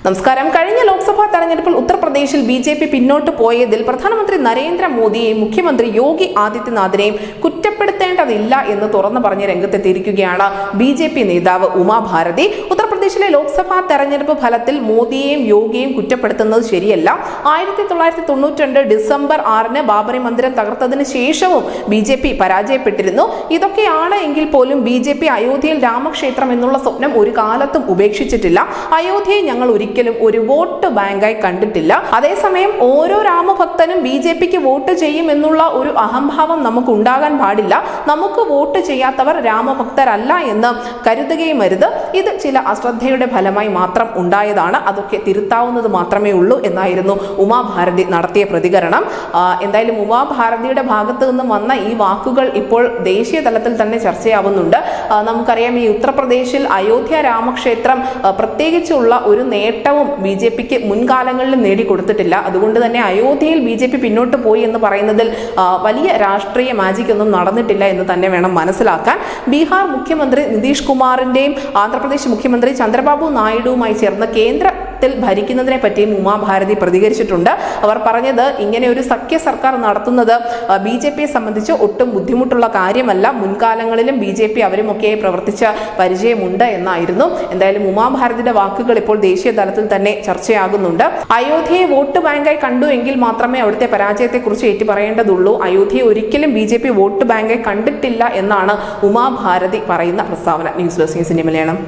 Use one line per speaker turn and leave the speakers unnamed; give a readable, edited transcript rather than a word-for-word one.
നമസ്കാരം. കഴിഞ്ഞ ലോക്സഭാ തെരഞ്ഞെടുപ്പിൽ ഉത്തർപ്രദേശിൽ ബിജെപി പിന്നോട്ട് പോയതിൽ പ്രധാനമന്ത്രി നരേന്ദ്രമോദിയെയും മുഖ്യമന്ത്രി യോഗി ആദിത്യനാഥിനെയും കുറ്റപ്പെടുത്തേണ്ടതില്ല എന്ന് തുറന്നു പറഞ്ഞ് രംഗത്തെത്തിയിരിക്കുകയാണ് ബിജെപി നേതാവ് ഉമാ ഭാരതി. ഉത്തർപ്രദേശിലെ ലോക്സഭാ തെരഞ്ഞെടുപ്പ് ഫലത്തിൽ മോദിയെയും യോഗിയെയും കുറ്റപ്പെടുത്തുന്നത് ശരിയല്ല. 1992 ഡിസംബർ 6 ബാബറി മന്ദിരം തകർത്തതിന് ശേഷവും ബിജെപി പരാജയപ്പെട്ടിരുന്നു. ഇതൊക്കെയാണ് എങ്കിൽ പോലും ബിജെപി അയോധ്യയിൽ രാമക്ഷേത്രം എന്നുള്ള സ്വപ്നം ഒരു കാലത്തും ഉപേക്ഷിച്ചിട്ടില്ല. അയോധ്യയെ ഞങ്ങൾ ഒരിക്കലും ഒരു വോട്ട് ബാങ്കായി കണ്ടിട്ടില്ല. അതേസമയം ഓരോ രാമഭക്തനും ബിജെപിക്ക് വോട്ട് ചെയ്യും എന്നുള്ള ഒരു അഹംഭാവം നമുക്ക് ഉണ്ടാകാൻ പാടില്ല. നമുക്ക് വോട്ട് ചെയ്യാത്തവർ രാമഭക്തരല്ല എന്ന് കരുതുകയും അരുത്. ഇത് ചില അശ്രദ്ധയുടെ ഫലമായി മാത്രം ഉണ്ടായതാണ്. അതൊക്കെ തിരുത്താവുന്നത് മാത്രമേ ഉള്ളൂ എന്നായിരുന്നു ഉമാ ഭാരതി നടത്തിയ പ്രതികരണം. എന്തായാലും ഉമാ ഭാരതിയുടെ ഭാഗത്ത് നിന്നും വന്ന ഈ വാക്കുകൾ ഇപ്പോൾ ദേശീയ തലത്തിൽ തന്നെ ചർച്ചയാവുന്നുണ്ട്. നമുക്കറിയാം, ഈ ഉത്തർപ്രദേശിൽ അയോധ്യ രാമക്ഷേത്രം പ്രത്യേകിച്ചുള്ള ഒരു നേട്ടവും ബിജെപിക്ക് മുൻകാലങ്ങളിൽ നേടിക്കൊടുത്തിട്ടില്ല. അതുകൊണ്ട് തന്നെ അയോധ്യയിൽ ബിജെപി പിന്നോട്ട് പോയി എന്ന് പറയുന്നതിൽ വലിയ രാഷ്ട്രീയ മാജിക് ഒന്നും നടന്നിട്ടില്ല എന്ന് തന്നെ വേണം മനസ്സിലാക്കാൻ. ബീഹാർ മുഖ്യമന്ത്രി നിതീഷ് കുമാറിന്റെയും ആന്ധ്രാപ്രദേശ് മുഖ്യമന്ത്രി ചന്ദ്രബാബു നായിഡുവുമായി ചേർന്ന് കേന്ദ്രത്തിൽ ഭരിക്കുന്നതിനെ പറ്റിയും ഉമാ ഭാരതി പ്രതികരിച്ചിട്ടുണ്ട്. അവർ പറഞ്ഞത്, ഇങ്ങനെ ഒരു സഖ്യ സർക്കാർ നടത്തുന്നത് ബിജെപിയെ സംബന്ധിച്ച് ഒട്ടും ബുദ്ധിമുട്ടുള്ള കാര്യമല്ല. മുൻകാലങ്ങളിലും ബിജെപി അവരുമൊക്കെ പ്രവർത്തിച്ച പരിചയമുണ്ട് എന്നായിരുന്നു. എന്തായാലും ഉമാ ഭാരതിയുടെ വാക്കുകൾ ഇപ്പോൾ ദേശീയ തലത്തിൽ തന്നെ ചർച്ചയാകുന്നുണ്ട്. അയോധ്യയെ വോട്ട് ബാങ്കായി കണ്ടു എങ്കിൽ മാത്രമേ അവിടുത്തെ പരാജയത്തെക്കുറിച്ച് ഏറ്റുപറയേണ്ടതുള്ളൂ. അയോധ്യയെ ഒരിക്കലും ബിജെപി വോട്ട് ബാങ്കായി കണ്ടിട്ടില്ല എന്നാണ് ഉമാ ഭാരതി പറയുന്ന പ്രസ്താവന. News desk news India Malayalam.